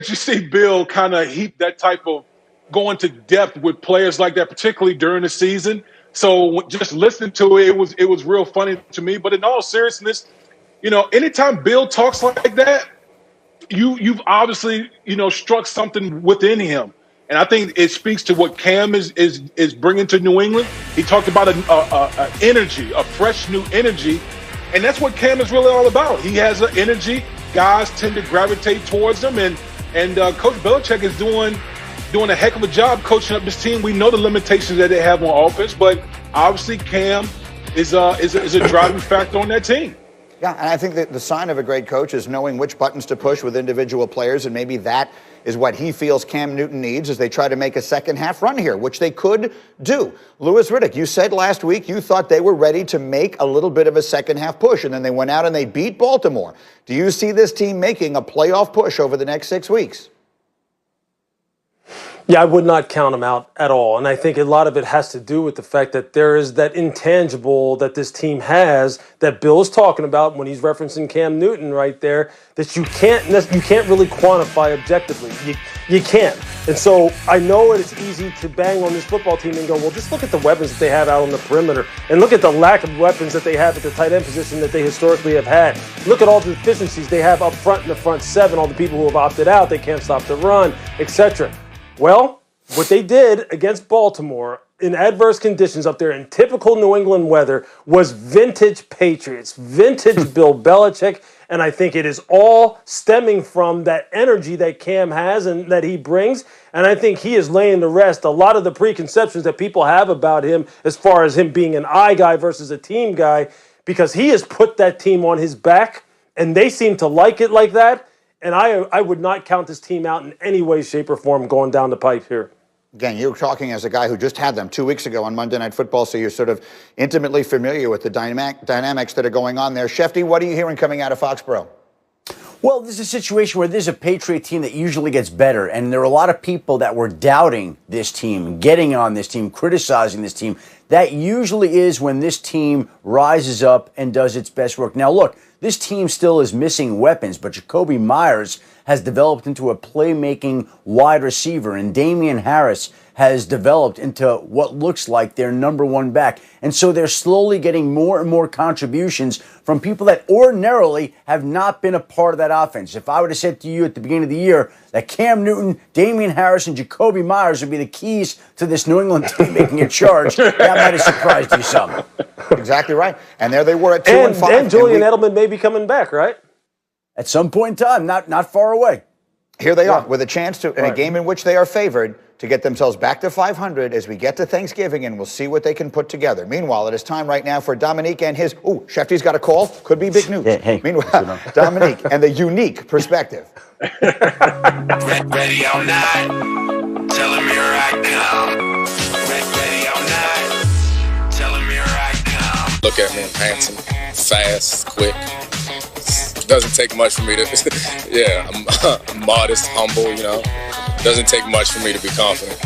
you see Bill kind of heap that type of going to depth with players like that, particularly during the season. So just listening to it, it was real funny to me. But in all seriousness, anytime Bill talks like that, you've obviously struck something within him, and I think it speaks to what Cam is bringing to New England. He talked about a energy, a fresh new energy, and that's what Cam is really all about. He has an energy. Guys tend to gravitate towards him, and Coach Belichick is doing a heck of a job coaching up this team. We know the limitations that they have on offense, but obviously Cam is a driving factor on that team. Yeah, and I think that the sign of a great coach is knowing which buttons to push with individual players, and maybe that is what he feels Cam Newton needs as they try to make a second-half run here, which they could do. Louis Riddick, you said last week you thought they were ready to make a little bit of a second-half push, and then they went out and they beat Baltimore. Do you see this team making a playoff push over the next 6 weeks? Yeah, I would not count them out at all. And I think a lot of it has to do with the fact that there is that intangible that this team has that Bill is talking about when he's referencing Cam Newton right there, that you can't really quantify objectively. You can't. And so I know it's easy to bang on this football team and go, well, just look at the weapons that they have out on the perimeter and look at the lack of weapons that they have at the tight end position that they historically have had. Look at all the deficiencies they have up front in the front seven, all the people who have opted out, they can't stop the run, etc. Well, what they did against Baltimore in adverse conditions up there in typical New England weather was vintage Patriots, vintage Bill Belichick, and I think it is all stemming from that energy that Cam has and that he brings, and I think he is laying to rest a lot of the preconceptions that people have about him as far as him being an I guy versus a team guy, because he has put that team on his back, and they seem to like it like that. And I would not count this team out in any way, shape, or form going down the pipe here. Again, you're talking as a guy who just had them 2 weeks ago on Monday Night Football, so you're sort of intimately familiar with the dynamics that are going on there. Shefty, what are you hearing coming out of Foxborough? Well, this is a situation where there's a Patriot team that usually gets better, and there are a lot of people that were doubting this team, getting on this team, criticizing this team. That usually is when this team rises up and does its best work. Now, look, this team still is missing weapons, but Jacoby Myers has developed into a playmaking wide receiver, and Damien Harris has developed into what looks like their number one back. And so they're slowly getting more and more contributions from people that ordinarily have not been a part of that offense. If I would have said to you at the beginning of the year that Cam Newton, Damien Harris, and Jacoby Myers would be the keys to this New England team making a charge, that might have surprised you some. Exactly right. And there they were at 2-5. And Julian Edelman may be coming back, right? At some point in time, not far away. Here they are with a chance to, in a game in which they are favored, to get themselves back to 500 as we get to Thanksgiving, and we'll see what they can put together. Meanwhile, it is time right now for Dominique and his, Shefty's got a call. Could be big news. Hey. Meanwhile, Dominique and the unique perspective. Ready all night, tell him here I come. Ready all night, tell him here I come. Look at me, I'm handsome, fast, quick. Doesn't take much for me to, I'm modest, humble, Doesn't take much for me to be confident.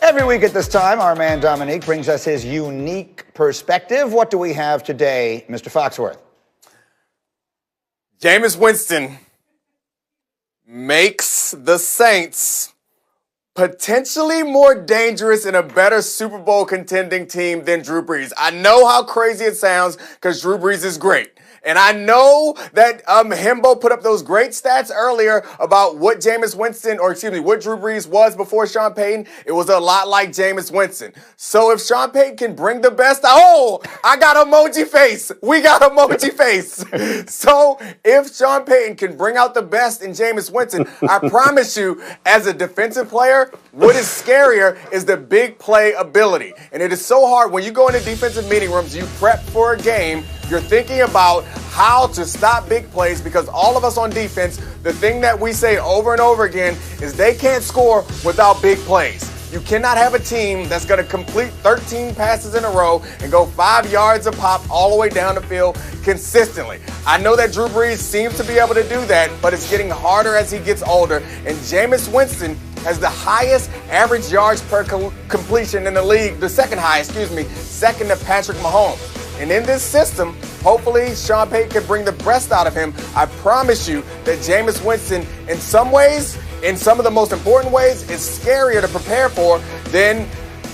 Every week at this time, our man Dominique brings us his unique perspective. What do we have today, Mr. Foxworth? Jameis Winston makes the Saints potentially more dangerous and a better Super Bowl contending team than Drew Brees. I know how crazy it sounds because Drew Brees is great. And I know that Himbo put up those great stats earlier about what what Drew Brees was before Sean Payton. It was a lot like Jameis Winston. So if Sean Payton can bring the best, I got emoji face. We got emoji face. So if Sean Payton can bring out the best in Jameis Winston, I promise you, as a defensive player, what is scarier is the big play ability. And it is so hard when you go into defensive meeting rooms, you prep for a game, you're thinking about how to stop big plays, because all of us on defense, the thing that we say over and over again is they can't score without big plays. You cannot have a team that's going to complete 13 passes in a row and go 5 yards a pop all the way down the field consistently. I know that Drew Brees seems to be able to do that, but it's getting harder as he gets older. And Jameis Winston has the highest average yards per completion in the league, the second highest, second to Patrick Mahomes. And in this system, hopefully Sean Payton can bring the best out of him. I promise you that Jameis Winston, in some ways, in some of the most important ways, is scarier to prepare for than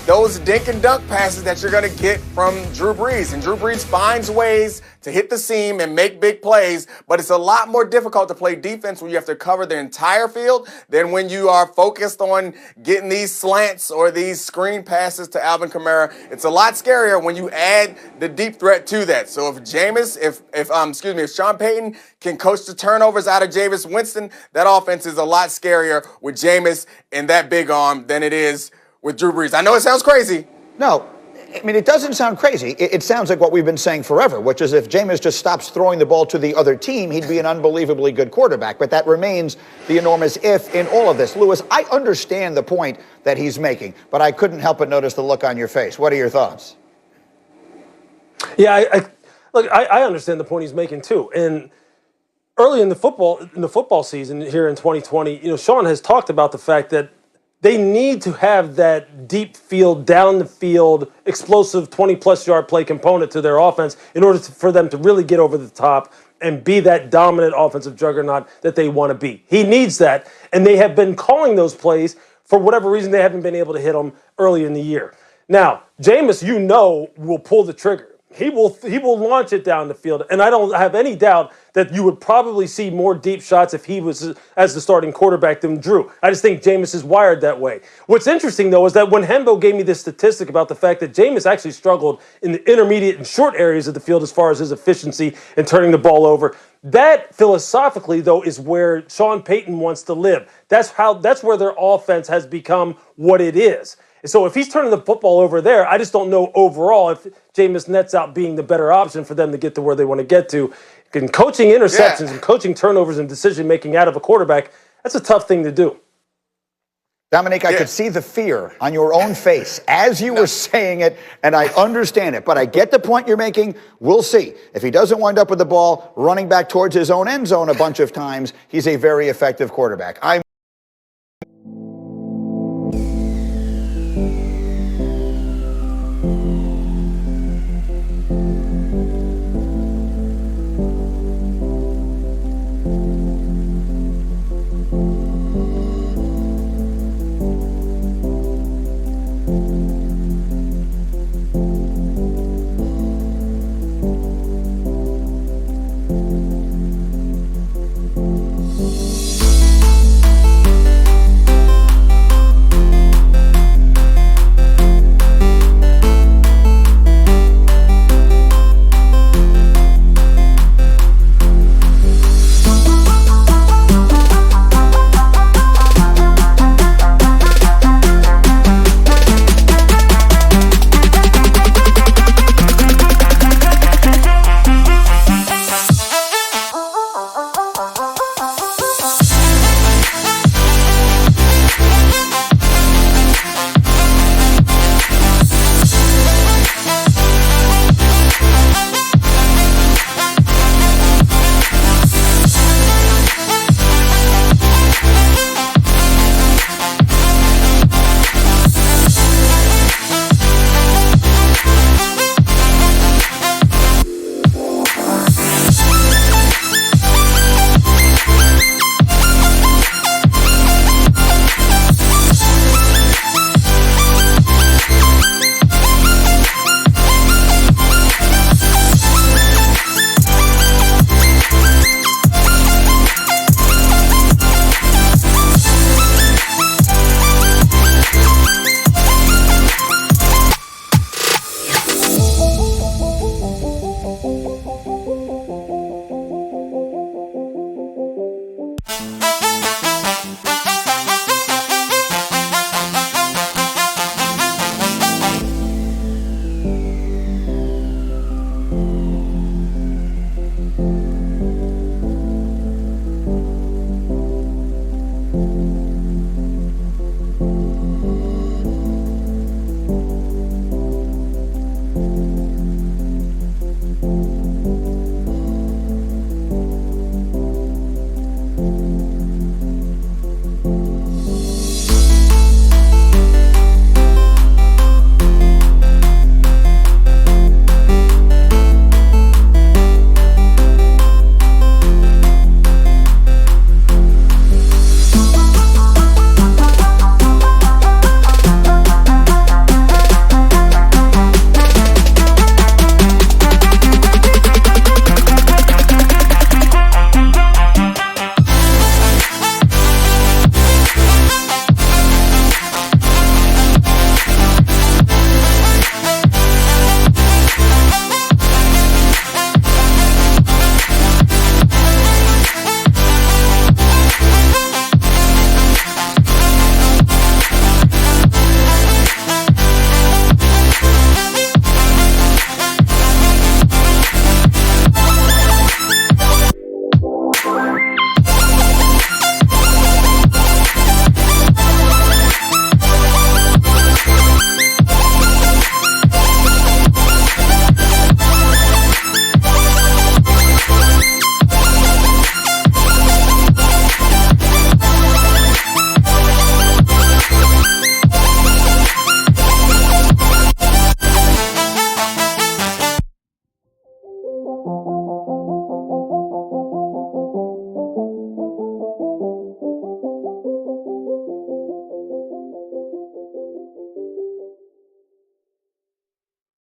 those dink and dunk passes that you're going to get from Drew Brees. And Drew Brees finds ways to hit the seam and make big plays, but it's a lot more difficult to play defense when you have to cover the entire field than when you are focused on getting these slants or these screen passes to Alvin Kamara. It's a lot scarier when you add the deep threat to that. So if Sean Payton can coach the turnovers out of Jameis Winston, that offense is a lot scarier with Jameis and that big arm than it is with Drew Brees. I know it sounds crazy. No, I mean, it doesn't sound crazy. It sounds like what we've been saying forever, which is if Jameis just stops throwing the ball to the other team, he'd be an unbelievably good quarterback. But that remains the enormous if in all of this. Lewis, I understand the point that he's making, but I couldn't help but notice the look on your face. What are your thoughts? Yeah, I understand the point he's making too. And early in the football season here in 2020, Sean has talked about the fact that they need to have that deep field, down the field, explosive 20-plus yard play component to their offense in order for them to really get over the top and be that dominant offensive juggernaut that they want to be. He needs that, and they have been calling those plays. For whatever reason, they haven't been able to hit them early in the year. Now, Jameis, will pull the trigger. He will launch it down the field, and I don't have any doubt that you would probably see more deep shots if he was as the starting quarterback than Drew. I just think Jameis is wired that way. What's interesting, though, is that when Hembo gave me this statistic about the fact that Jameis actually struggled in the intermediate and short areas of the field as far as his efficiency in turning the ball over, that philosophically, though, is where Sean Payton wants to live. That's where their offense has become what it is. So if he's turning the football over there, I just don't know overall if Jameis nets out being the better option for them to get to where they want to get to. And coaching interceptions and coaching turnovers and decision-making out of a quarterback, that's a tough thing to do. Dominique, I could see the fear on your own face as you were saying it, and I understand it. But I get the point you're making. We'll see. If he doesn't wind up with the ball running back towards his own end zone a bunch of times, he's a very effective quarterback.